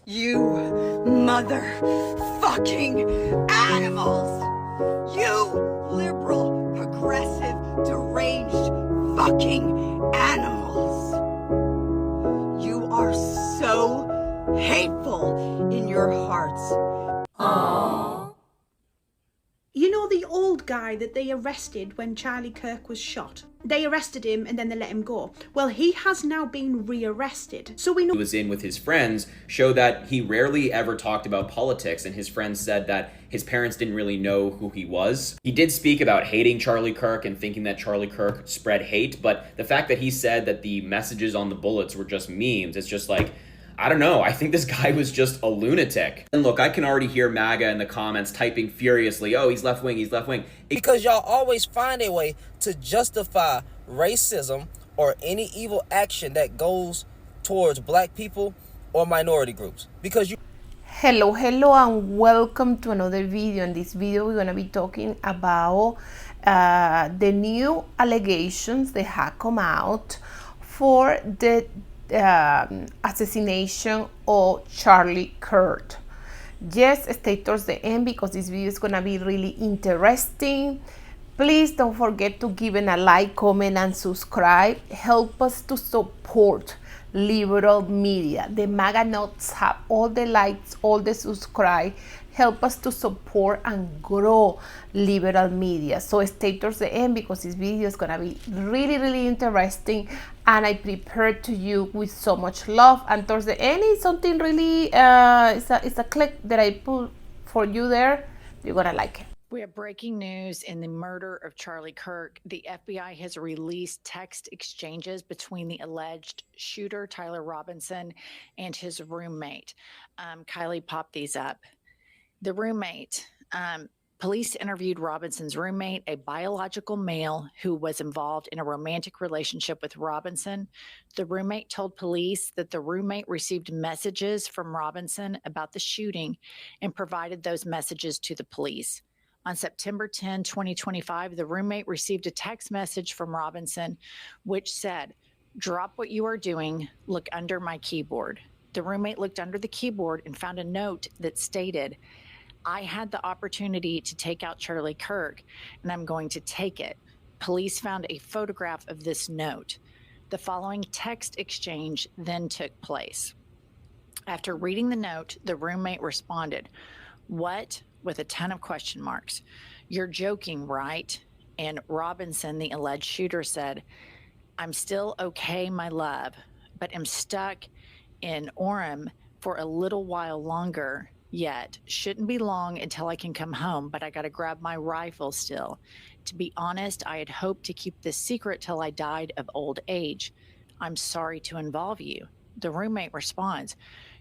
You motherfucking animals! You liberal, progressive, deranged fucking animals! You are so hateful in your hearts. Aww. You know the old guy that they arrested when Charlie Kirk was shot? They arrested him and then they let him go. Well, he has now been rearrested. So we know he was in with his friends show that he rarely ever talked about politics, and his friends said that his parents didn't really know who he was. He did speak about hating Charlie Kirk and thinking that Charlie Kirk spread hate, but the fact that he said that the messages on the bullets were just memes, it's just like, I don't know. I think this guy was just a lunatic. And look, I can already hear MAGA in the comments typing furiously, oh, he's left wing, he's left wing. Because y'all always find a way to justify racism or any evil action that goes towards black people or minority groups. Because you... Hello and welcome to another video. In this video we're going to be talking about the new allegations that have come out for the assassination of Charlie Kirk. Yes, stay towards the end because this video is gonna be really interesting. Please don't forget to give it a like, comment and subscribe. Help us to support liberal media. The MAGA nuts have all the likes, all the subscribe. Help us to support and grow liberal media. So stay towards the end because this video is gonna be really interesting, and I prepared to you with so much love. And towards the end is something really it's a clip that I put for you there. You're gonna like it. We have breaking news in the murder of Charlie Kirk. The FBI has released text exchanges between the alleged shooter, Tyler Robinson, and his roommate. Kylie popped these up. The roommate, police interviewed Robinson's roommate, a biological male who was involved in a romantic relationship with Robinson. The roommate told police that the roommate received messages from Robinson about the shooting and provided those messages to the police. On September 10, 2025, the roommate received a text message from Robinson which said, "Drop what you are doing, look under my keyboard." The roommate looked under the keyboard and found a note that stated, "I had the opportunity to take out Charlie Kirk, and I'm going to take it." Police found a photograph of this note. The following text exchange then took place. After reading the note, the roommate responded, "What?" with a ton of question marks. "You're joking, right?" And Robinson, the alleged shooter, said, "I'm still okay, my love, but am stuck in Orem for a little while longer. Yet shouldn't be long until I can come home, but I got to grab my rifle still. To be honest, I had hoped to keep this secret till I died of old age. I'm sorry to involve you." The roommate responds,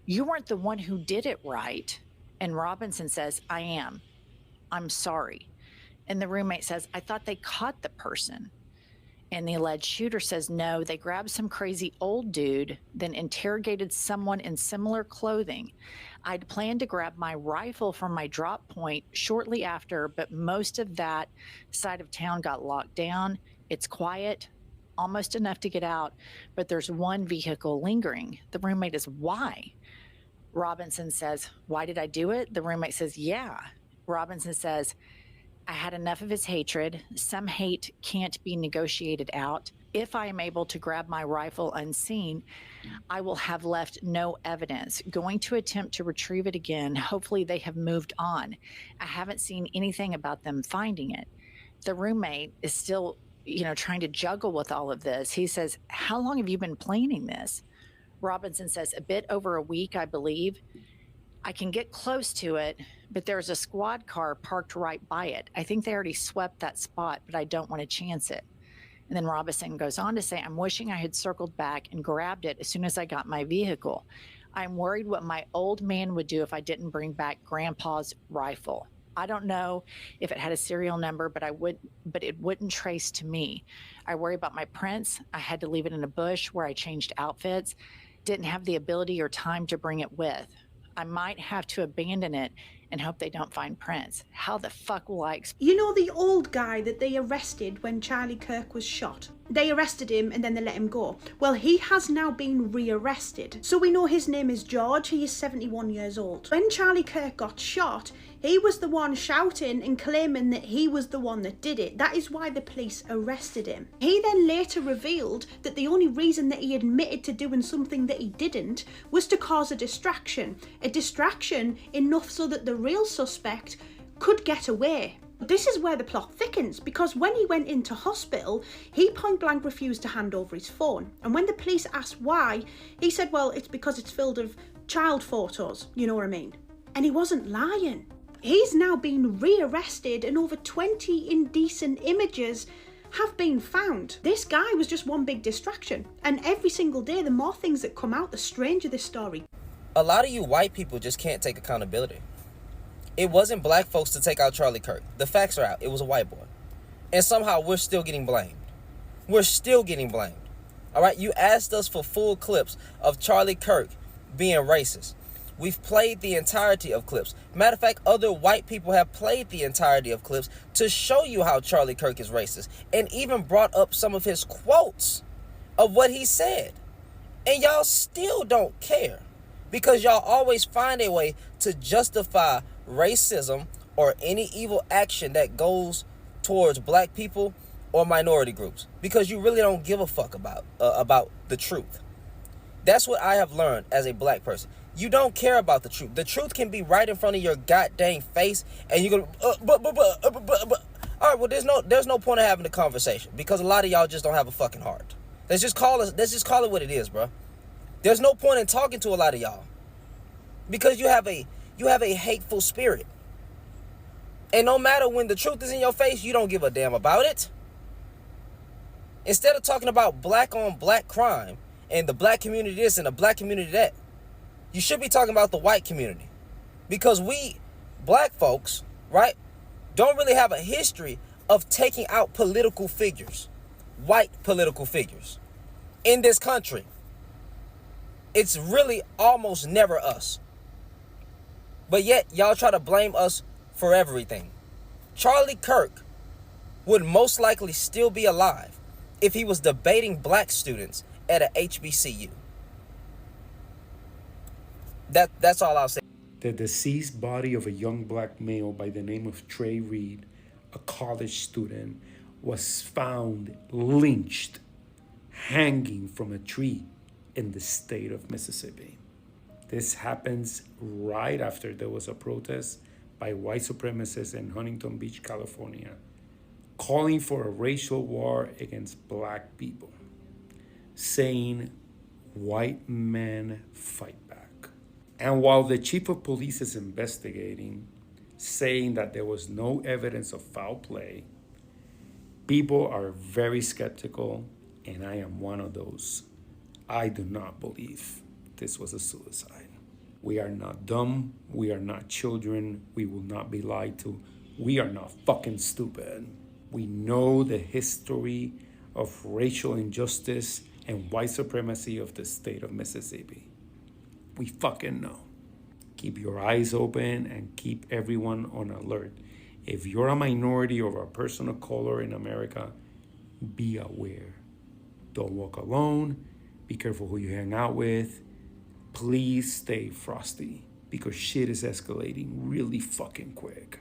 "You weren't the one who did it, right?" And Robinson says, "I am. I'm sorry." And the roommate says, "I thought they caught the person." And the alleged shooter says, "No, they grabbed some crazy old dude, then interrogated someone in similar clothing. I'd planned to grab my rifle from my drop point shortly after, but most of that side of town got locked down. It's quiet, almost enough to get out, but there's one vehicle lingering." The roommate is, "Why?" Robinson says, "Why did I do it?" The roommate says, "Yeah." Robinson says, "I had enough of his hatred. Some hate can't be negotiated out. If I am able to grab my rifle unseen, I will have left no evidence. Going to attempt to retrieve it again. Hopefully they have moved on. I haven't seen anything about them finding it." The roommate is still, trying to juggle with all of this. He says, "How long have you been planning this?" Robinson says, "A bit over a week, I believe. I can get close to it, but there's a squad car parked right by it. I think they already swept that spot, but I don't want to chance it." And then Robinson goes on to say, "I'm wishing I had circled back and grabbed it as soon as I got my vehicle. I'm worried what my old man would do if I didn't bring back Grandpa's rifle. I don't know if it had a serial number, but it wouldn't trace to me. I worry about my prints. I had to leave it in a bush where I changed outfits. Didn't have the ability or time to bring it with. I might have to abandon it and hope they don't find Prince. How the fuck will I You know the old guy that they arrested when Charlie Kirk was shot? They arrested him and then they let him go. Well, he has now been rearrested. So we know his name is George. He is 71 years old. When Charlie Kirk got shot, he was the one shouting and claiming that he was the one that did it. That is why the police arrested him. He then later revealed that the only reason that he admitted to doing something that he didn't was to cause a distraction. A distraction enough so that the real suspect could get away. This is where the plot thickens, because when he went into hospital, he point blank refused to hand over his phone. And when the police asked why, he said, well, it's because it's filled with child photos, you know what I mean? And he wasn't lying. He's now been rearrested and over 20 indecent images have been found. This guy was just one big distraction. And every single day, the more things that come out, the stranger this story. A lot of you white people just can't take accountability. It wasn't black folks to take out Charlie Kirk. The facts are out. It was a white boy. And somehow we're still getting blamed. We're still getting blamed. All right? You asked us for full clips of Charlie Kirk being racist. We've played the entirety of clips. Matter of fact, other white people have played the entirety of clips to show you how Charlie Kirk is racist, and even brought up some of his quotes of what he said. And y'all still don't care, because y'all always find a way to justify racism or any evil action that goes towards black people or minority groups, because you really don't give a fuck about the truth. That's what I have learned as a black person. You don't care about the truth. The truth can be right in front of your goddamn face, and you're gonna all right, well, there's no point of having the conversation, because a lot of y'all just don't have a fucking heart. Let's just call it what it is, bro. There's no point in talking to a lot of y'all, because you have a hateful spirit. And no matter when the truth is in your face, you don't give a damn about it. Instead of talking about black on black crime and the black community this and the black community that, you should be talking about the white community. Because we, black folks, right, don't really have a history of taking out political figures, white political figures, in this country. It's really almost never us. But yet, y'all try to blame us for everything. Charlie Kirk would most likely still be alive if he was debating black students at a HBCU. That's all I'll say. The deceased body of a young black male by the name of Trey Reed, a college student, was found lynched, hanging from a tree in the state of Mississippi. This happens right after there was a protest by white supremacists in Huntington Beach, California, calling for a racial war against black people, saying, white men fight back. And while the chief of police is investigating, saying that there was no evidence of foul play, people are very skeptical, and I am one of those. I do not believe this was a suicide. We are not dumb. We are not children. We will not be lied to. We are not fucking stupid. We know the history of racial injustice and white supremacy of the state of Mississippi. We fucking know. Keep your eyes open and keep everyone on alert. If you're a minority or a person of color in America, be aware. Don't walk alone. Be careful who you hang out with. Please stay frosty, because shit is escalating really fucking quick.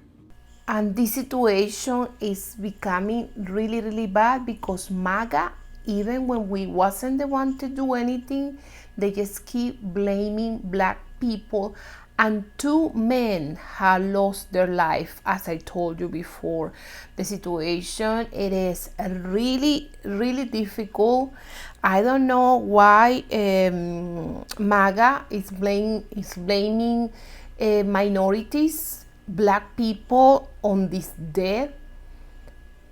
And this situation is becoming really, really bad, because MAGA, even when we wasn't the one to do anything, they just keep blaming black people. And 2 men have lost their life, as I told you before. The situation, it is really, really difficult. I don't know why MAGA is blaming minorities, black people, on this death,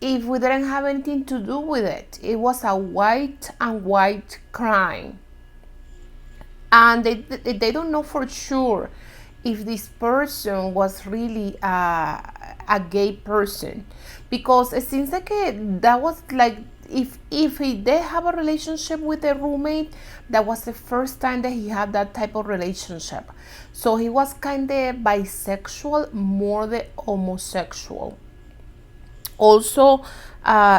if we didn't have anything to do with it. It was a white and white crime. And they don't know for sure if this person was really a gay person, because it seems like that was like, if they have a relationship with a roommate, that was the first time that he had that type of relationship. So he was kind of bisexual more than homosexual. Also,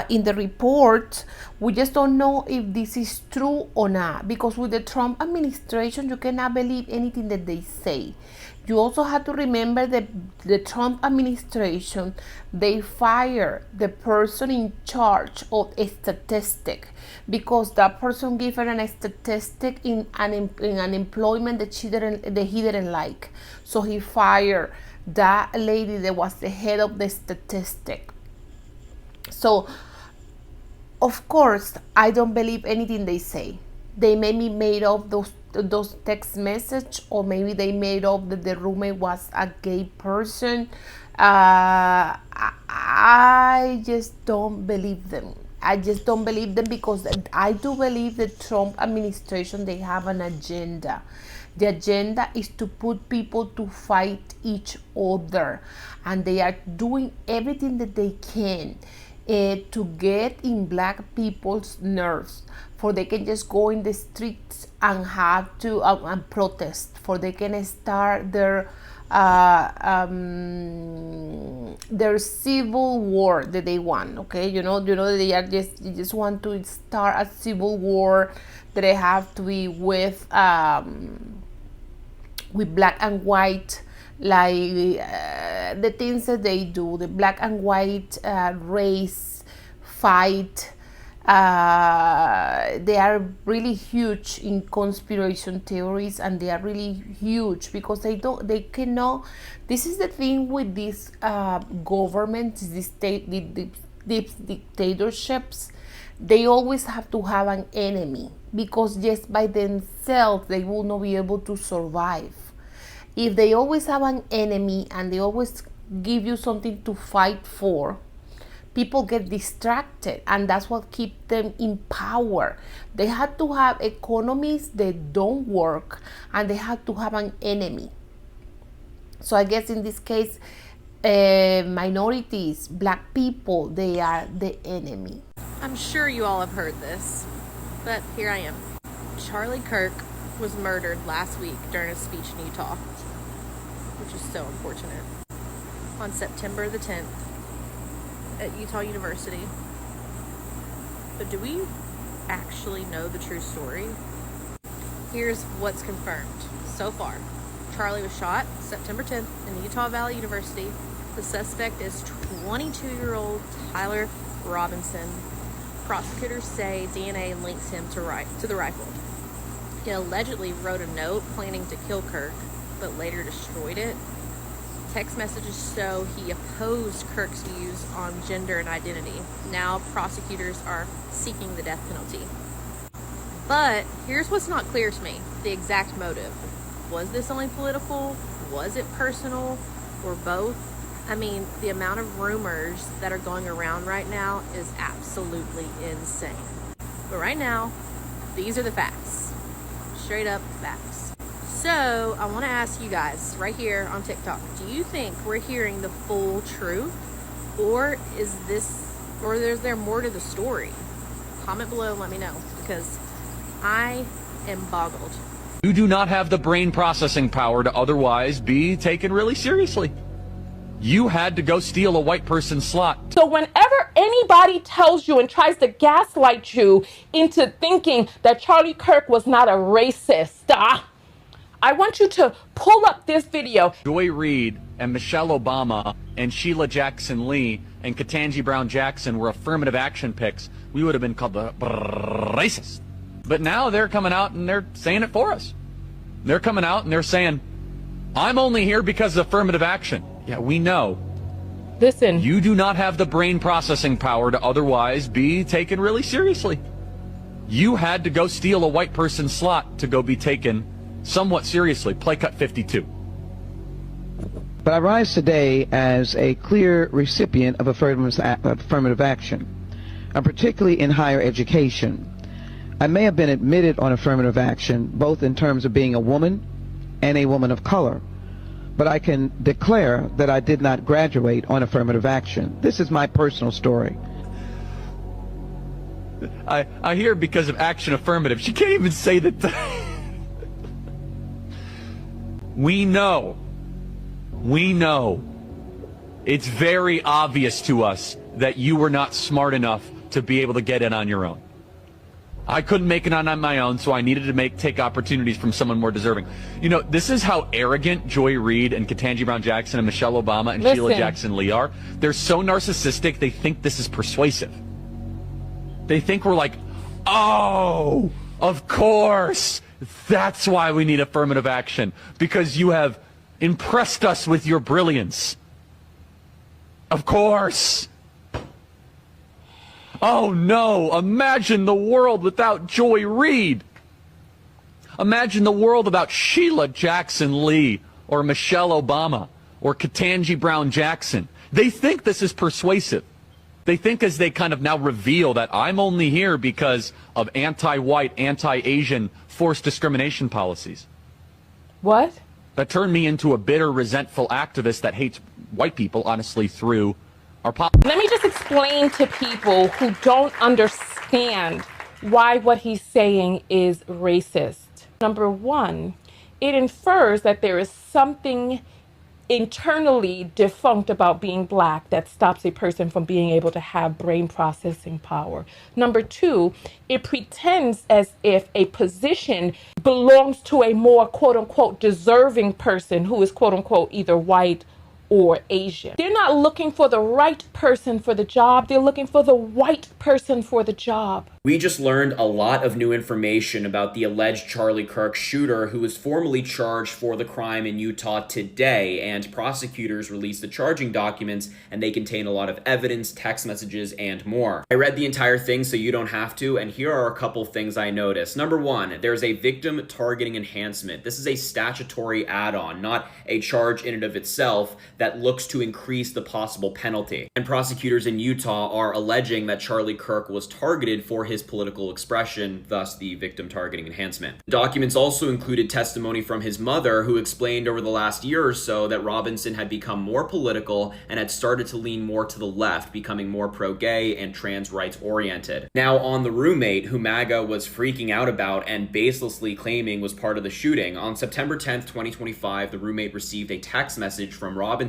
in the report, we just don't know if this is true or not, because with the Trump administration, you cannot believe anything that they say. You also have to remember that the Trump administration, they fired the person in charge of a statistic, because that person gave her a statistic in unemployment that he didn't like. So he fired that lady that was the head of the statistic. So, of course, I don't believe anything they say. They maybe made up those text message, or maybe they made up that the roommate was a gay person. I just don't believe them. I just don't believe them, because I do believe the Trump administration, they have an agenda. The agenda is to put people to fight each other, and they are doing everything that they can to get in black people's nerves, for they can just go in the streets and have to and protest, for they can start their civil war that they want. Okay, you know they just want to start a civil war that they have to be with black and white, like the things that they do, the black and white race fight. They are really huge in conspiracy theories, and they are really huge because they cannot. This is the thing with these governments, these dictatorships. They always have to have an enemy, because just by themselves they will not be able to survive. If they always have an enemy and they always give you something to fight for, people get distracted, and that's what keeps them in power. They have to have economies that don't work, and they have to have an enemy. So I guess in this case, minorities, black people, they are the enemy. I'm sure you all have heard this, but here I am. Charlie Kirk was murdered last week during a speech in Utah, which is so unfortunate, on September the 10th at Utah University. But do we actually know the true story? Here's what's confirmed so far. Charlie was shot September 10th in Utah Valley University. The suspect is 22-year-old Tyler Robinson. Prosecutors say DNA links him to the rifle. He allegedly wrote a note planning to kill Kirk, but later destroyed it. Text messages show he opposed Kirk's views on gender and identity. Now prosecutors are seeking the death penalty. But here's what's not clear to me: the exact motive. Was this only political? Was it personal? Or both? I mean, the amount of rumors that are going around right now is absolutely insane. But right now, these are the facts. Straight up facts. So I want to ask you guys right here on TikTok, do you think we're hearing the full truth, or is there more to the story? Comment below and let me know, because I am boggled. You do not have the brain processing power to otherwise be taken really seriously. You had to go steal a white person's slot. So whenever anybody tells you and tries to gaslight you into thinking that Charlie Kirk was not a racist, I want you to pull up this video. Joy Reid and Michelle Obama and Sheila Jackson Lee and Ketanji Brown Jackson were affirmative action picks, we would have been called the racist. But now they're coming out and they're saying it for us. They're coming out and they're saying, I'm only here because of affirmative action. Yeah, we know. Listen. You do not have the brain processing power to otherwise be taken really seriously. You had to go steal a white person's slot to go be taken somewhat seriously. Play cut 52. But I rise today as a clear recipient of affirmative action, and particularly in higher education. I may have been admitted on affirmative action, both in terms of being a woman and a woman of color. but I can declare that I did not graduate on affirmative action. This is my personal story. I hear because of action affirmative. She can't even say that. We know. It's very obvious to us that you were not smart enough to be able to get in on your own. I couldn't make it on my own, so I needed to take opportunities from someone more deserving. You know, this is how arrogant Joy Reid and Ketanji Brown Jackson and Michelle Obama and Sheila Jackson Lee are. They're so narcissistic, they think this is persuasive. They think we're like, oh, of course, that's why we need affirmative action, because you have impressed us with your brilliance. Of course. Oh no, imagine the world without Joy Reid. Imagine the world without Sheila Jackson Lee or Michelle Obama or Ketanji Brown Jackson. They think this is persuasive. They think as they kind of now reveal that I'm only here because of anti-white, anti-Asian forced discrimination policies. What? That turned me into a bitter, resentful activist that hates white people, honestly, through our politics. Let me just explain to people who don't understand why what he's saying is racist. Number one, it infers that there is something internally defunct about being black that stops a person from being able to have brain processing power. Number two, it pretends as if a position belongs to a more quote unquote deserving person who is quote unquote either white or Asian. They're not looking for the right person for the job. They're looking for the white person for the job. We just learned a lot of new information about the alleged Charlie Kirk shooter who was formally charged for the crime in Utah today, and prosecutors released the charging documents, and they contain a lot of evidence, text messages, and more. I read the entire thing so you don't have to, and here are a couple things I noticed. Number one, there's a victim targeting enhancement. This is a statutory add-on, not a charge in and of itself, that looks to increase the possible penalty. And prosecutors in Utah are alleging that Charlie Kirk was targeted for his political expression, thus the victim targeting enhancement. The documents also included testimony from his mother, who explained over the last year or so that Robinson had become more political and had started to lean more to the left, becoming more pro-gay and trans rights oriented. Now on the roommate, who MAGA was freaking out about and baselessly claiming was part of the shooting, on September 10th, 2025, the roommate received a text message from Robinson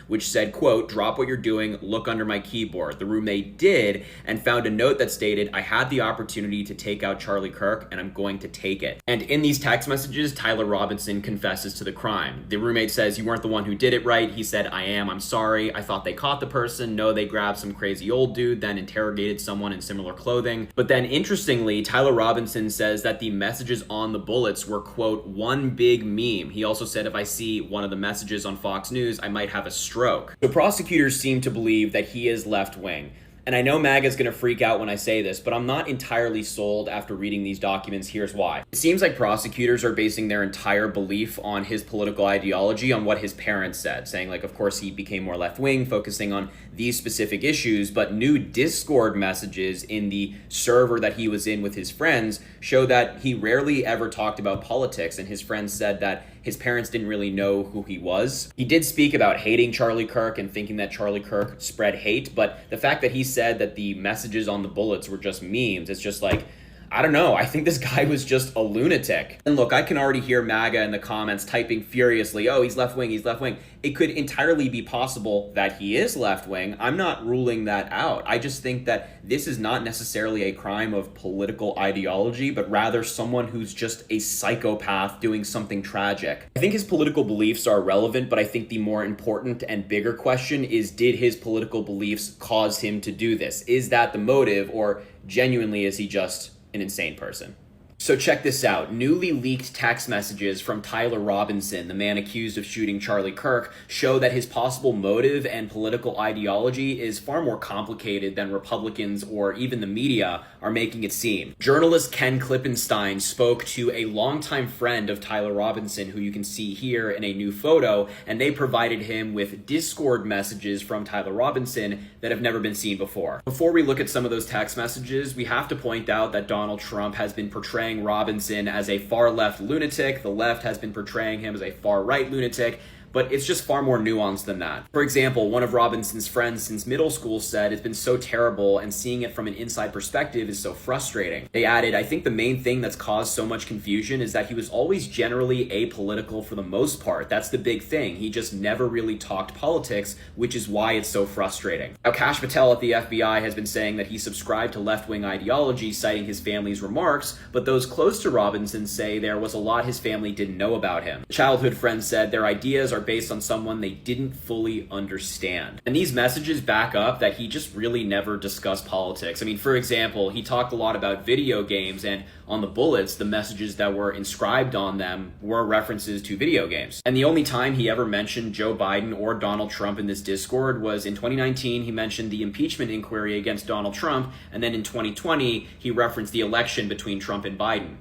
which said, quote, "Drop what you're doing, look under my keyboard." The roommate did and found a note that stated, "I had the opportunity to take out Charlie Kirk and I'm going to take it." And in these text messages, Tyler Robinson confesses to the crime. The roommate says, "You weren't the one who did it, right?" He said, "I am. I'm sorry. I thought they caught the person. No, they grabbed some crazy old dude, then interrogated someone in similar clothing." But then interestingly, Tyler Robinson says that the messages on the bullets were, quote, "one big meme." He also said, "If I see one of the messages on Fox News, I might have a stroke." So prosecutors seem to believe that he is left-wing. And I know MAGA is going to freak out when I say this, but I'm not entirely sold after reading these documents. Here's why. It seems like prosecutors are basing their entire belief on his political ideology on what his parents said, saying like, of course, he became more left-wing, focusing on these specific issues, but new Discord messages in the server that he was in with his friends show that he rarely ever talked about politics, and his friends said that his parents didn't really know who he was. He did speak about hating Charlie Kirk and thinking that Charlie Kirk spread hate, but the fact that he said that the messages on the bullets were just memes, it's just like, I don't know, I think this guy was just a lunatic. And look, I can already hear MAGA in the comments typing furiously, "Oh, he's left-wing, he's left-wing." It could entirely be possible that he is left-wing. I'm not ruling that out. I just think that this is not necessarily a crime of political ideology, but rather someone who's just a psychopath doing something tragic. I think his political beliefs are relevant, but I think the more important and bigger question is, did his political beliefs cause him to do this? Is that the motive, or genuinely is he just an insane person? So check this out. Newly leaked text messages from Tyler Robinson, the man accused of shooting Charlie Kirk, show that his possible motive and political ideology is far more complicated than Republicans or even the media are making it seem. Journalist Ken Klippenstein spoke to a longtime friend of Tyler Robinson, who you can see here in a new photo, and they provided him with Discord messages from Tyler Robinson that have never been seen before. Before we look at some of those text messages, we have to point out that Donald Trump has been portraying Robinson as a far-left lunatic. The left has been portraying him as a far-right lunatic. but it's just far more nuanced than that. For example, one of Robinson's friends since middle school said it's been so terrible and seeing it from an inside perspective is so frustrating. They added, I think the main thing that's caused so much confusion is that he was always generally apolitical for the most part. That's the big thing. He just never really talked politics, which is why it's so frustrating. Now, Kash Patel at the FBI has been saying that he subscribed to left-wing ideology, citing his family's remarks, but those close to Robinson say there was a lot his family didn't know about him. A childhood friend said their ideas are based on someone they didn't fully understand. And these messages back up that he just really never discussed politics. I mean, for example, he talked a lot about video games, and on the bullets, the messages that were inscribed on them were references to video games. And the only time he ever mentioned Joe Biden or Donald Trump in this Discord was in 2019. He mentioned the impeachment inquiry against Donald Trump, and then in 2020, he referenced the election between Trump and Biden.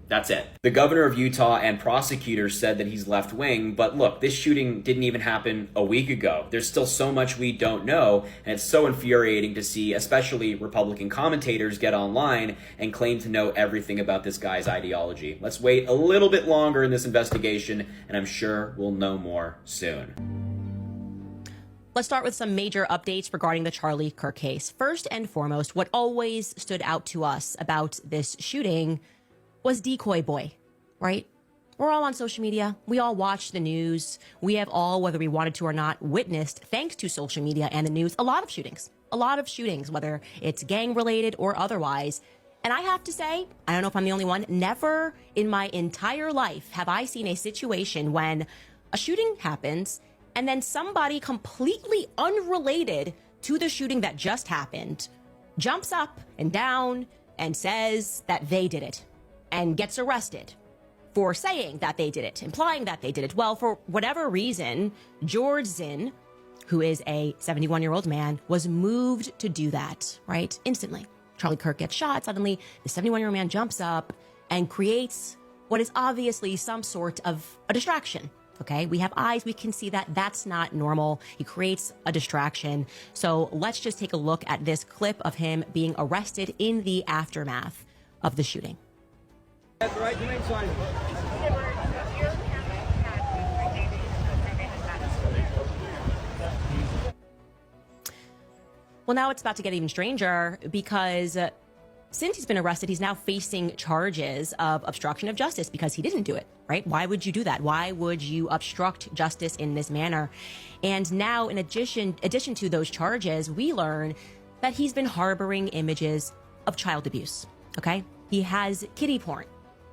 That's it. The governor of Utah and prosecutors said that he's left-wing, but look, this shooting didn't even happen a week ago. There's still so much we don't know, and it's so infuriating to see, especially Republican commentators, get online and claim to know everything about this guy's ideology. Let's wait a little bit longer in this investigation, and I'm sure we'll know more soon. Let's start with some major updates regarding the Charlie Kirk case. First and foremost, what always stood out to us about this shooting was Decoy Boy, right? We're all on social media. We all watch the news. We have all, whether we wanted to or not, witnessed, thanks to social media and the news, a lot of shootings, whether it's gang related or otherwise. And I have to say, I don't know if I'm the only one, never in my entire life have I seen a situation when a shooting happens and then somebody completely unrelated to the shooting that just happened jumps up and down and says that they did it and gets arrested for saying that they did it, implying that they did it. Well, for whatever reason, George Zinn, who is a 71-year-old man, was moved to do that, right? Instantly. Charlie Kirk gets shot. Suddenly, the 71-year-old man jumps up and creates what is obviously some sort of a distraction. Okay, we have eyes, we can see that. That's not normal. He creates a distraction. So let's just take a look at this clip of him being arrested in the aftermath of the shooting. Well, now it's about to get even stranger because since he's been arrested, he's now facing charges of obstruction of justice because he didn't do it, right? Why would you do that? Why would you obstruct justice in this manner? And now, in addition to those charges, we learn that he's been harboring images of child abuse, okay? He has kiddie porn.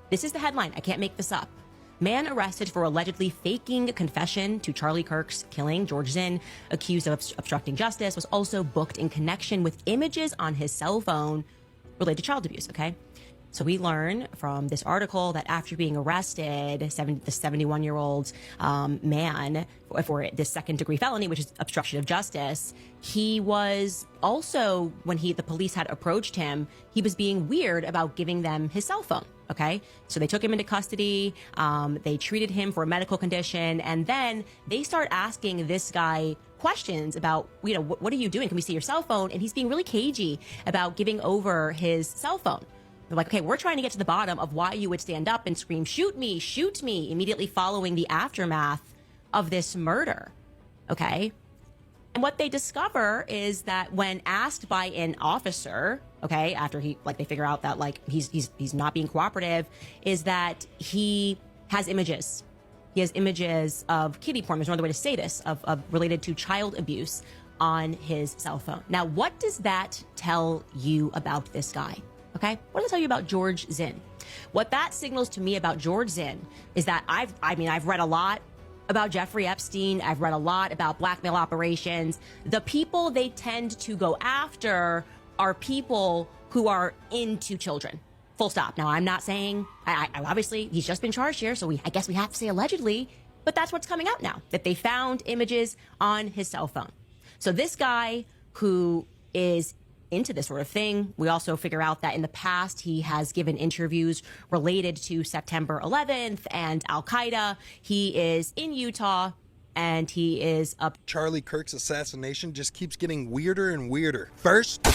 This is the headline. I can't make this up. Man arrested for allegedly faking a confession to Charlie Kirk's killing. George Zinn, accused of obstructing justice, was also booked in connection with images on his cell phone related to child abuse, okay? So we learn from this article that after being arrested, the 71-year-old man for this second-degree felony, which is obstruction of justice, he was also, when the police had approached him, he was being weird about giving them his cell phone, okay? So they took him into custody, they treated him for a medical condition, and then they start asking this guy questions about, you know, what are you doing? Can we see your cell phone? And he's being really cagey about giving over his cell phone. They're like, okay, we're trying to get to the bottom of why you would stand up and scream, shoot me, immediately following the aftermath of this murder, okay? And what they discover is that when asked by an officer, okay, after they figure out that he's not being cooperative, is that he has images. He has images of kiddie porn, there's no other way to say this, of related to child abuse on his cell phone. Now, what does that tell you about this guy? Okay, what does it tell you about George Zinn? What that signals to me about George Zinn is that I've read a lot about Jeffrey Epstein. I've read a lot about blackmail operations. The people they tend to go after are people who are into children. Full stop. Now, I'm not saying, I obviously, he's just been charged here, so I guess we have to say allegedly, but that's what's coming out now, that they found images on his cell phone. So this guy who is into this sort of thing, we also figure out that in the past he has given interviews related to September 11th and Al-Qaeda. He is in Utah and he is up. Charlie Kirk's assassination just keeps getting weirder and weirder. First,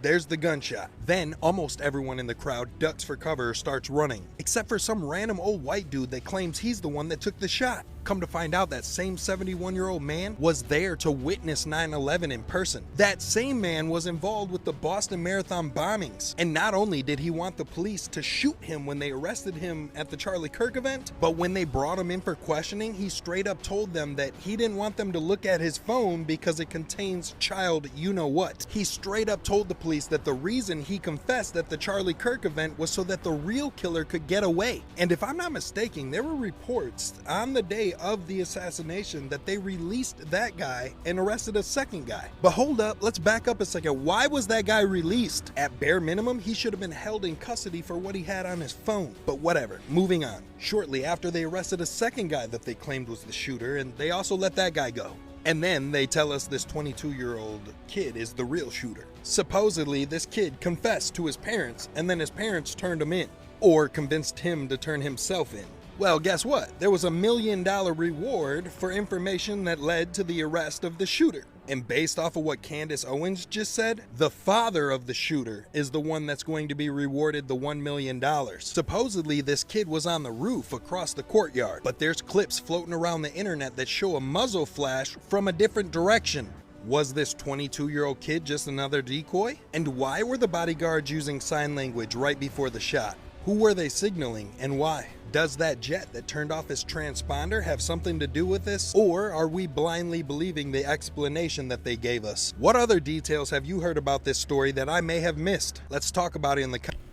there's the gunshot. Then almost everyone in the crowd ducks for cover or starts running, except for some random old white dude that claims he's the one that took the shot. Come to find out, that same 71-year-old man was there to witness 9/11 in person. That same man was involved with the Boston Marathon bombings. And not only did he want the police to shoot him when they arrested him at the Charlie Kirk event, but when they brought him in for questioning, he straight up told them that he didn't want them to look at his phone because it contains child you-know-what. He straight up told the police that the reason he confessed at the Charlie Kirk event was so that the real killer could get away. And if I'm not mistaken, there were reports on the day of the assassination that they released that guy and arrested a second guy. But hold up, let's back up a second. Why was that guy released? At bare minimum, he should have been held in custody for what he had on his phone. But whatever, moving on. Shortly after, they arrested a second guy that they claimed was the shooter, and they also let that guy go. And then they tell us this 22-year-old kid is the real shooter. Supposedly, this kid confessed to his parents, and then his parents turned him in, or convinced him to turn himself in. Well, guess what? There was $1 million reward for information that led to the arrest of the shooter. And based off of what Candace Owens just said, the father of the shooter is the one that's going to be rewarded the $1 million. Supposedly, this kid was on the roof across the courtyard, but there's clips floating around the internet that show a muzzle flash from a different direction. Was this 22-year-old kid just another decoy? And why were the bodyguards using sign language right before the shot? Who were they signaling and why? Does that jet that turned off his transponder have something to do with this? Or are we blindly believing the explanation that they gave us? What other details have you heard about this story that I may have missed? Let's talk about it in the comments.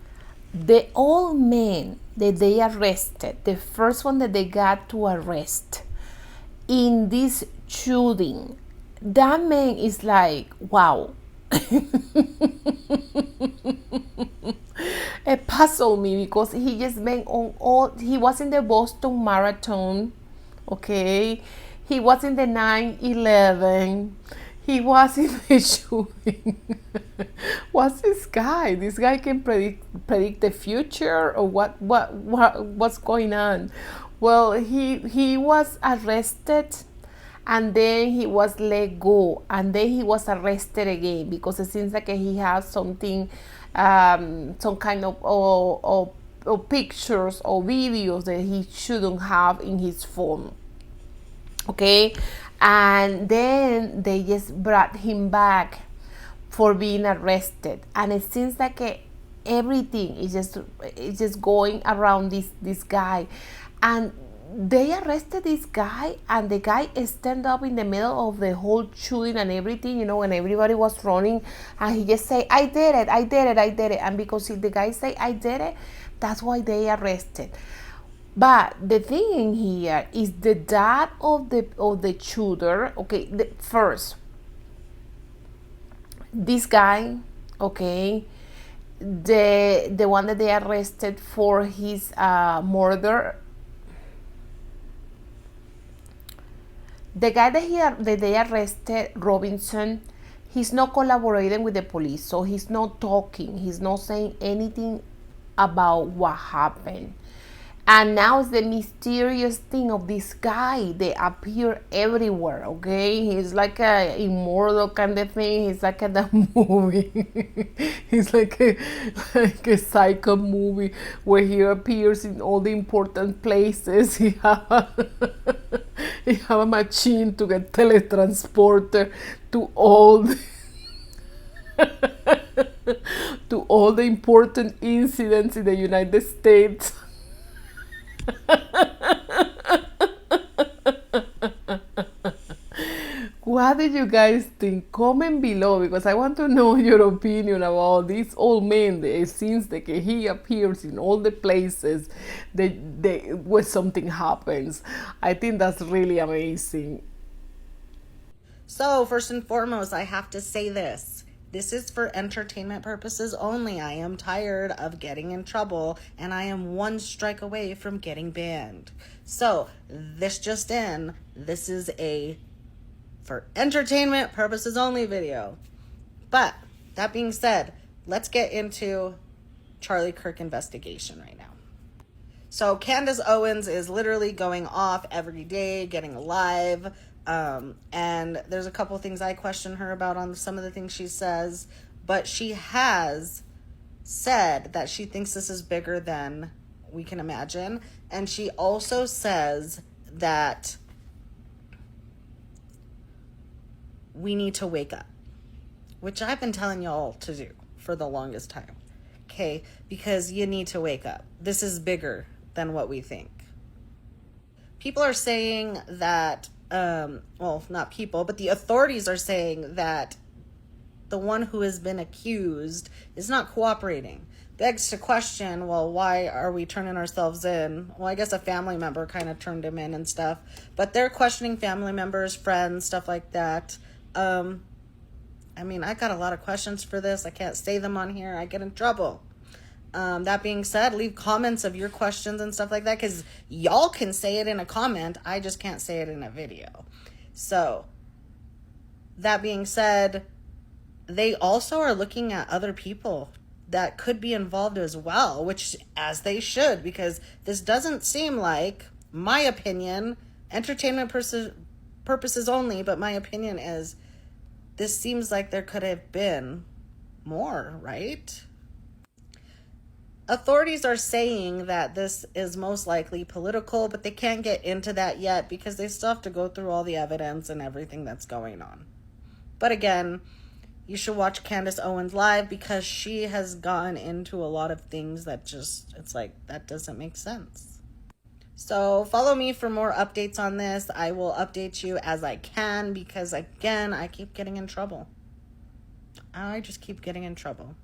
The old man that they arrested, the first one that they got to arrest in this shooting, that man is like, wow. It puzzled me because he just went on all. He was in the Boston Marathon, okay. He was in the 9/11. He was in the shooting. What's this guy? This guy can predict the future, or what's going on? Well, he was arrested. And then he was let go, and then he was arrested again because it seems like he has something, some kind of pictures or videos that he shouldn't have in his phone. Okay, and then they just brought him back for being arrested, and it seems like everything is just going around this guy, and they arrested this guy, and the guy stand up in the middle of the whole shooting and everything, you know, and everybody was running, and he just say, I did it, and because the guy say, I did it, that's why they arrested. But the thing in here is the dad of the shooter. Okay, first, this guy, okay, the one that they arrested for his murder. The guy that they arrested, Robinson, he's not collaborating with the police, so he's not talking, he's not saying anything about what happened. And now it's the mysterious thing of this guy. They appear everywhere, okay? He's like a immortal kind of thing. He's like a movie. He's like a psycho movie where he appears in all the important places. He have a machine to get teletransported to all the important incidents in the United States. What do you guys think? Comment below, because I want to know your opinion about this old man. It seems like he appears in all the places where something happens. I think that's really amazing. So first and foremost, I have to say this. This is for entertainment purposes only. I am tired of getting in trouble, and I am one strike away from getting banned. So this just in, this is a for entertainment purposes only video. But that being said, let's get into Charlie Kirk investigation right now. So Candace Owens is literally going off every day, getting live. And there's a couple things I question her about on some of the things she says, but she has said that she thinks this is bigger than we can imagine. And she also says that we need to wake up, which I've been telling y'all to do for the longest time. Okay, because you need to wake up. This is bigger than what we think. People are saying that, well, not people, but the authorities are saying that the one who has been accused is not cooperating. Begs to question, well, why are we turning ourselves in? Well, I guess a family member kind of turned him in and stuff, but they're questioning family members, friends, stuff like that. I mean, I got a lot of questions for this. I can't say them on here. I get in trouble. That being said, leave comments of your questions and stuff like that, because y'all can say it in a comment. I just can't say it in a video. So, that being said, they also are looking at other people that could be involved as well, which, as they should, because this doesn't seem like, my opinion, entertainment purposes only, but my opinion is, this seems like there could have been more, right? Authorities are saying that this is most likely political, but they can't get into that yet because they still have to go through all the evidence and everything that's going on. But again, you should watch Candace Owens live because she has gone into a lot of things that just, it's like, that doesn't make sense. So follow me for more updates on this. I will update you as I can because, again, I keep getting in trouble. I just keep getting in trouble.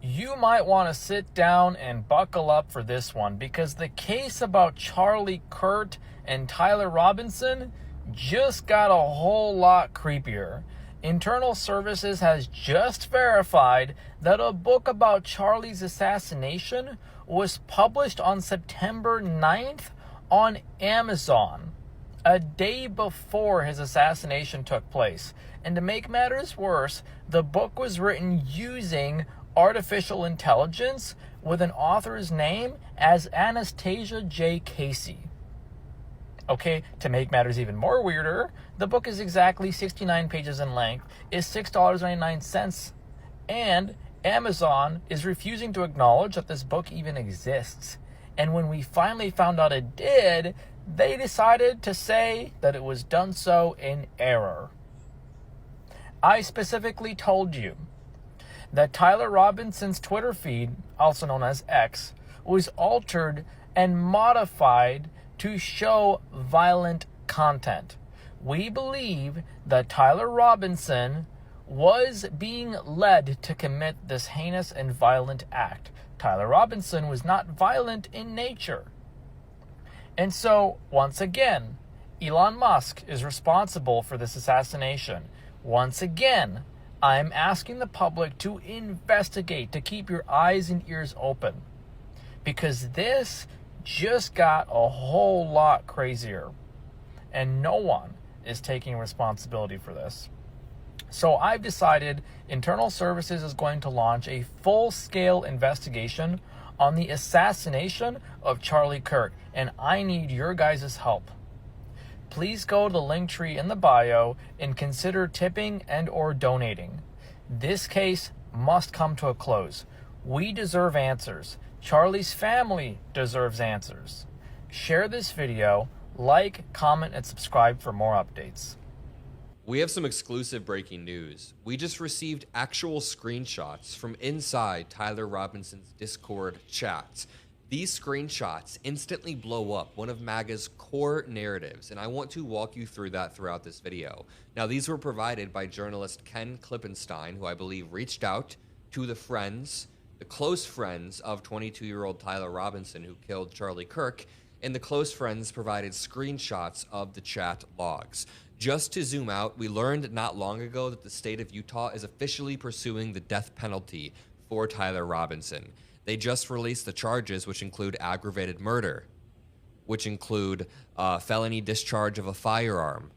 You might want to sit down and buckle up for this one because the case about Charlie Kirk and Tyler Robinson just got a whole lot creepier. Internal Services has just verified that a book about Charlie's assassination was published on September 9th on Amazon, a day before his assassination took place. And to make matters worse, the book was written using artificial intelligence with an author's name as Anastasia J. Casey. Okay, to make matters even more weirder, the book is exactly 69 pages in length, is $6.99, and Amazon is refusing to acknowledge that this book even exists. And when we finally found out it did, they decided to say that it was done so in error. I specifically told you that Tyler Robinson's Twitter feed, also known as X, was altered and modified to show violent content. We believe that Tyler Robinson was being led to commit this heinous and violent act. Tyler Robinson was not violent in nature. And so, once again, Elon Musk is responsible for this assassination. Once again, I'm asking the public to investigate, to keep your eyes and ears open, because this just got a whole lot crazier, and no one is taking responsibility for this. So I've decided Internal Services is going to launch a full-scale investigation on the assassination of Charlie Kirk, and I need your guys' help. Please go to the link tree in the bio and consider tipping and or donating. This case must come to a close. We deserve answers. Charlie's family deserves answers. Share this video, like, comment, and subscribe for more updates. We have some exclusive breaking news. We just received actual screenshots from inside Tyler Robinson's Discord chats. These screenshots instantly blow up one of MAGA's core narratives, and I want to walk you through that throughout this video. Now, these were provided by journalist Ken Klippenstein, who I believe reached out to the close friends of 22-year-old Tyler Robinson, who killed Charlie Kirk, and the close friends provided screenshots of the chat logs. Just to zoom out, we learned not long ago that the state of Utah is officially pursuing the death penalty for Tyler Robinson. They just released the charges, which include aggravated murder, which include felony discharge of a firearm,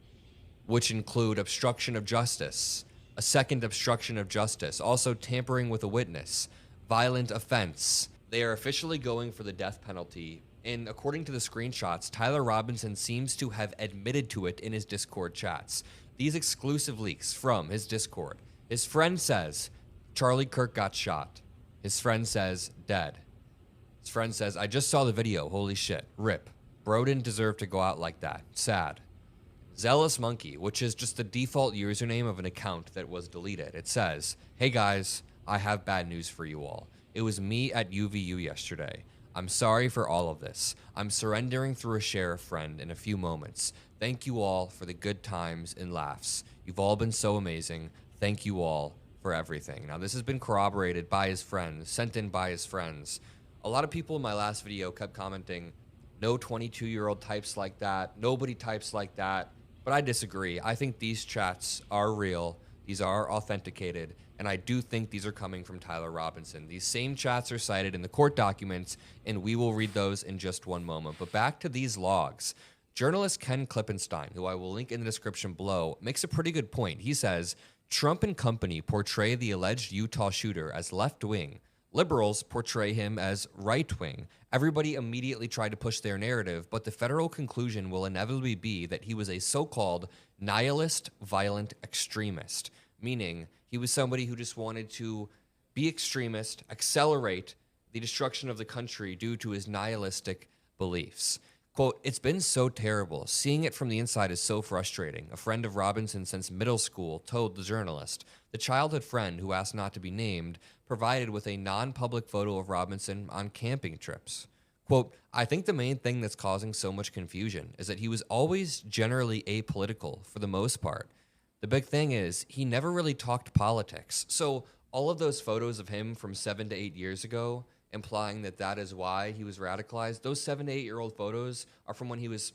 which include obstruction of justice, a second obstruction of justice, also tampering with a witness, violent offense. They are officially going for the death penalty, and according to the screenshots, Tyler Robinson seems to have admitted to it in his Discord chats. These exclusive leaks from his Discord. His friend says, Charlie Kirk got shot. His friend says, dead. His friend says, I just saw the video, holy shit, rip. Bro didn't deserve to go out like that, sad. Zealous Monkey, which is just the default username of an account that was deleted. It says, "Hey guys, I have bad news for you all. It was me at UVU yesterday. I'm sorry for all of this. I'm surrendering through a sheriff friend in a few moments. Thank you all for the good times and laughs. You've all been so amazing. Thank you all for everything." Now, this has been corroborated by his friends, sent in by his friends. A lot of people in my last video kept commenting, no 22-year-old types like that. Nobody types like that. But I disagree. I think these chats are real. These are authenticated. And I do think these are coming from Tyler Robinson. These same chats are cited in the court documents, and we will read those in just one moment. But back to these logs. Journalist Ken Klippenstein, who I will link in the description below, makes a pretty good point. He says, Trump and company portray the alleged Utah shooter as left-wing. Liberals portray him as right-wing. Everybody immediately tried to push their narrative, but the federal conclusion will inevitably be that he was a so-called nihilist violent extremist, meaning he was somebody who just wanted to be extremist, accelerate the destruction of the country due to his nihilistic beliefs. Quote, "It's been so terrible. Seeing it from the inside is so frustrating," a friend of Robinson since middle school told the journalist. The childhood friend, who asked not to be named, provided with a non-public photo of Robinson on camping trips. Quote, "I think the main thing that's causing so much confusion is that he was always generally apolitical for the most part. The big thing is he never really talked politics." So all of those photos of him from 7 to 8 years ago, implying that that is why he was radicalized, those 7 to 8-year-old photos are from when he was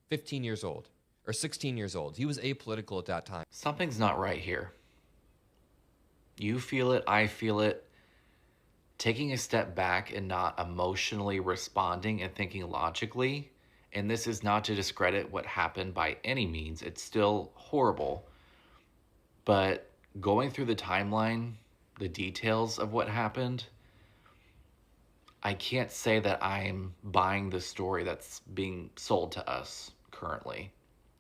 15 years old or 16 years old. He was apolitical at that time. Something's not right here. You feel it, I feel it. Taking a step back and not emotionally responding and thinking logically, and this is not to discredit what happened by any means, it's still horrible, but going through the timeline, the details of what happened, I can't say that I'm buying the story that's being sold to us currently.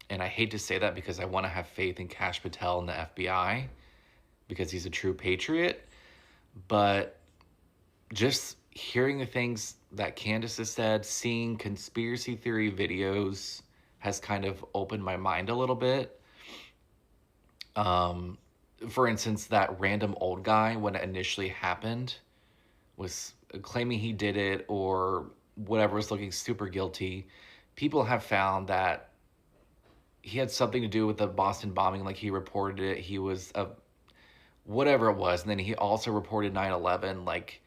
And I hate to say that because I want to have faith in Kash Patel and the FBI because he's a true patriot. But just hearing the things that Candace has said, seeing conspiracy theory videos has kind of opened my mind a little bit. For instance, that random old guy, when it initially happened, was claiming he did it or whatever, was looking super guilty. People have found that he had something to do with the Boston bombing, like he reported it. He was a whatever it was, and then he also reported 9/11. Like,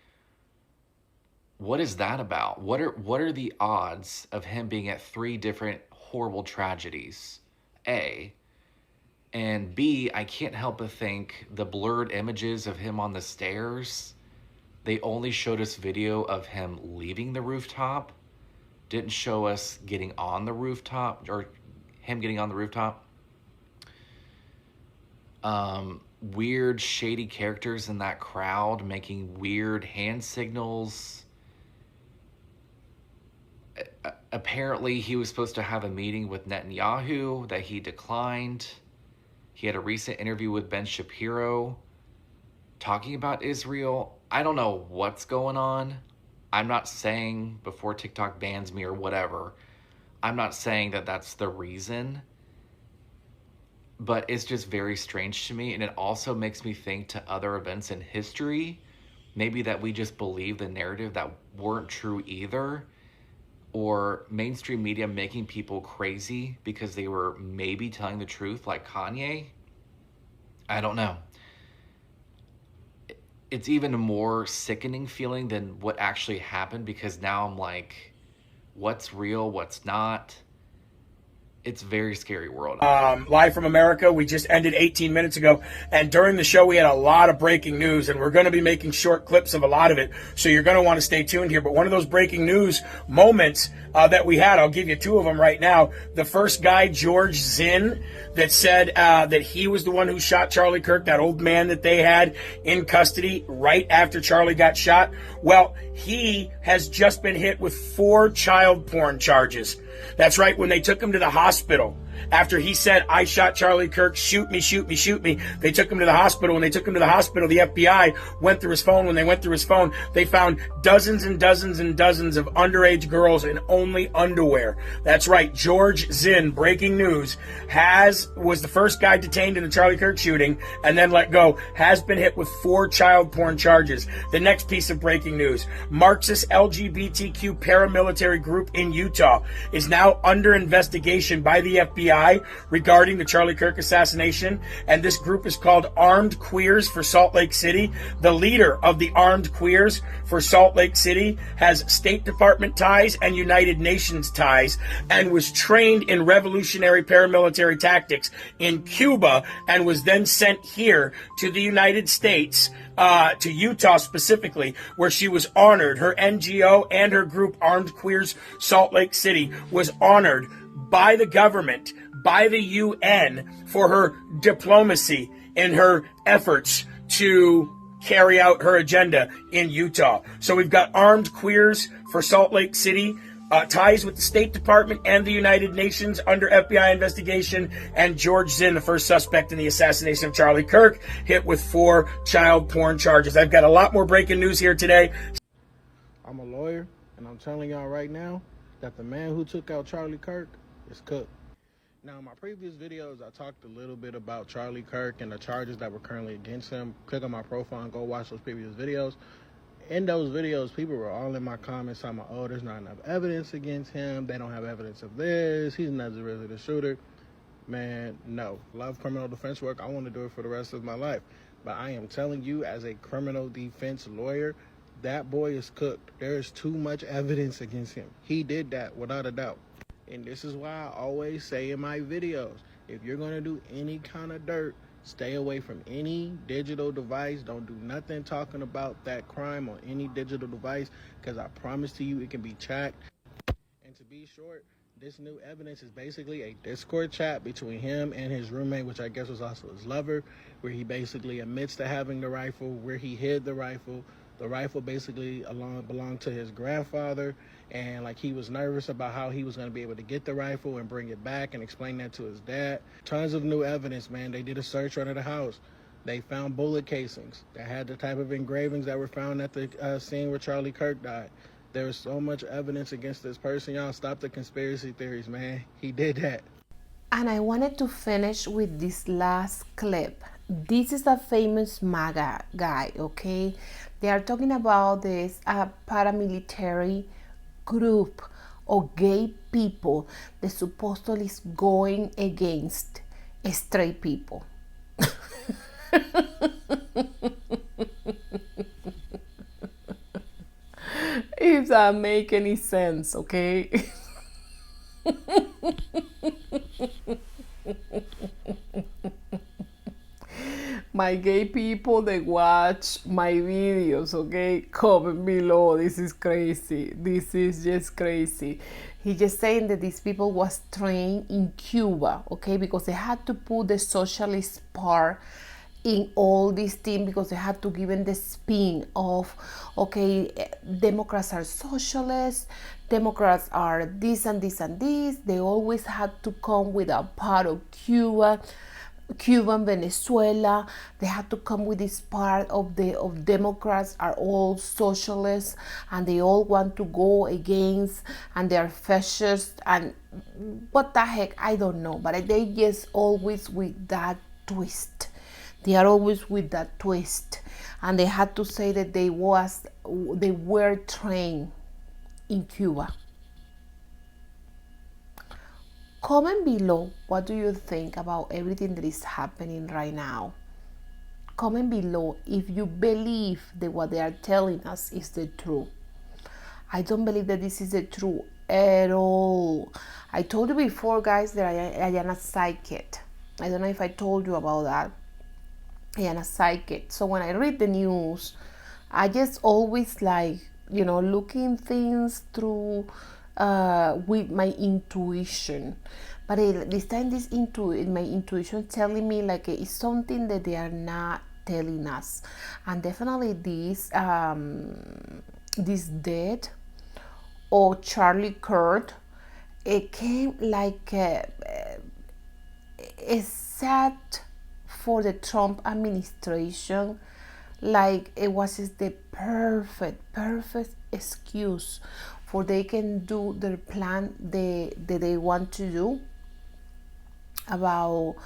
what is that about? What are the odds of him being at 3 different horrible tragedies? A. And B, I can't help but think the blurred images of him on the stairs, they only showed us video of him leaving the rooftop, didn't show us getting on the rooftop, or him getting on the rooftop. Weird, shady characters in that crowd making weird hand signals. Apparently, he was supposed to have a meeting with Netanyahu that he declined. He had a recent interview with Ben Shapiro talking about Israel. I don't know what's going on. I'm not saying, before TikTok bans me or whatever, I'm not saying that that's the reason. But it's just very strange to me. And it also makes me think to other events in history, maybe that we just believe the narrative that weren't true either. Or mainstream media making people crazy because they were maybe telling the truth, like Kanye. I don't know. It's even a more sickening feeling than what actually happened, because now I'm like, what's real, what's not? It's a very scary world. Live from America. We just ended 18 minutes ago, and during the show we had a lot of breaking news, and we're going to be making short clips of a lot of it, so you're going to want to stay tuned here. But one of those breaking news moments that we had, I'll give you 2 of them right now. The first guy, George Zinn, that said that he was the one who shot Charlie Kirk, that old man that they had in custody right after Charlie got shot. Well, he has just been hit with 4 child porn charges. That's right, when they took him to the hospital, After he said, I shot Charlie Kirk, shoot me, shoot me, shoot me, they took him to the hospital. When they took him to the hospital, the FBI went through his phone. When they went through his phone, they found dozens and dozens and dozens of underage girls in only underwear. That's right. George Zinn, breaking news, was the first guy detained in the Charlie Kirk shooting and then let go, has been hit with 4 child porn charges. The next piece of breaking news, Marxist LGBTQ paramilitary group in Utah is now under investigation by the FBI regarding the Charlie Kirk assassination, and this group is called Armed Queers for Salt Lake City. The leader of the Armed Queers for Salt Lake City has State Department ties and United Nations ties and was trained in revolutionary paramilitary tactics in Cuba and was then sent here to the United States, to Utah specifically, where she was honored. Her NGO and her group, Armed Queers Salt Lake City, was honored by the government, by the UN, for her diplomacy and her efforts to carry out her agenda in Utah. So we've got Armed Queers for Salt Lake City, ties with the State Department and the United Nations under FBI investigation, and George Zinn, the first suspect in the assassination of Charlie Kirk, hit with 4 child porn charges. I've got a lot more breaking news here today. I'm a lawyer, and I'm telling y'all right now that the man who took out Charlie Kirk is cooked. Now, in my previous videos, I talked a little bit about Charlie Kirk and the charges that were currently against him. Click on my profile and go watch those previous videos. In those videos, people were all in my comments talking about, oh, there's not enough evidence against him. They don't have evidence of this. He's not really the shooter. Man, no. Love criminal defense work. I want to do it for the rest of my life. But I am telling you, as a criminal defense lawyer, that boy is cooked. There is too much evidence against him. He did that without a doubt. And this is why I always say in my videos, if you're going to do any kind of dirt, stay away from any digital device. Don't do nothing talking about that crime on any digital device, because I promise to you it can be tracked. And to be short, this new evidence is basically a Discord chat between him and his roommate, which I guess was also his lover, where he basically admits to having the rifle, where he hid the rifle. The rifle basically belonged to his grandfather, and like he was nervous about how he was going to be able to get the rifle and bring it back and explain that to his dad. Tons of new evidence, man. They did a search under the house. They found bullet casings that had the type of engravings that were found at the scene where Charlie Kirk died. There is so much evidence against this person. Y'all stop the conspiracy theories, man. He did that. And I wanted to finish with this last clip. This is a famous MAGA guy, okay? They are talking about this paramilitary group of gay people that supposedly is going against straight people. If that make any sense, okay? My gay people that watch my videos, okay, comment below. This is crazy. This is just crazy. He just saying that these people was trained in Cuba, okay, because they had to put the socialist part in all these things, because they had to give them the spin of, okay, Democrats are socialists, Democrats are this and this and this. They always had to come with a part of Cuban, Venezuela. They had to come with this part of Democrats are all socialists and they all want to go against, and they are fascist, and what the heck, I don't know, but they just always with that twist. They are always with that twist, and they had to say that they were trained in Cuba. Comment below, what do you think about everything that is happening right now? Comment below if you believe that what they are telling us is the truth. I don't believe that this is the truth at all. I told you before, guys, that I am a psychic. I don't know if I told you about that. I am a psychic. So when I read the news, I just always like, looking things through with my intuition. But this time, my intuition telling me like it's something that they are not telling us. And definitely this death of Charlie Kirk, it came like except for the Trump administration, like it was the perfect excuse for they can do their plan that they want to do about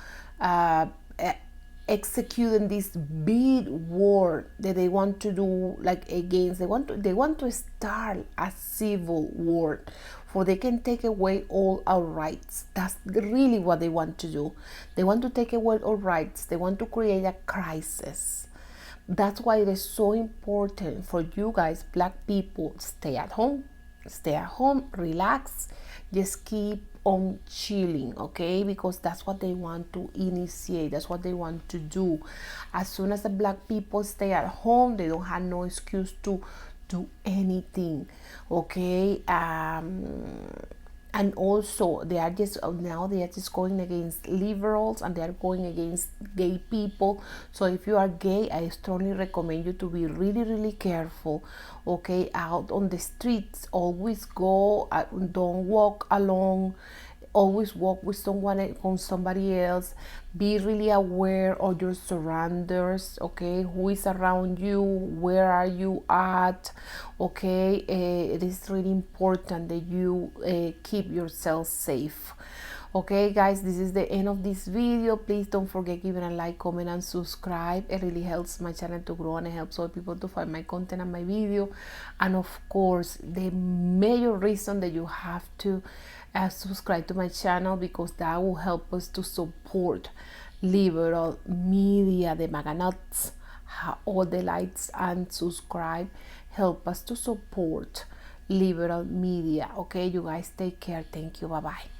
executing this big war that they want to do, like against, they want to start a civil war for they can take away all our rights. That's really what they want to do. They want to take away our rights. They want to create a crisis. That's why it is so important for you guys, black people, stay at home, relax, just keep on chilling, okay? Because that's what they want to initiate, that's what they want to do. As soon as the black people stay at home, they don't have no excuse to do anything, okay? And also they are just going against liberals, and they are going against gay people. So if you are gay, I strongly recommend you to be really careful, okay? Out on the streets, always go, don't walk alone, always walk with somebody else. Be really aware of your surroundings, okay? Who is around you, where are you at, okay? It is really important that you keep yourself safe. Okay guys, this is the end of this video. Please don't forget giving a like, comment and subscribe. It really helps my channel to grow, and it helps other people to find my content and my video. And of course, the major reason that you have to subscribe to my channel, because that will help us to support liberal media, the MAGA nuts. All the likes and subscribe help us to support liberal media. Okay, you guys take care. Thank you. Bye bye.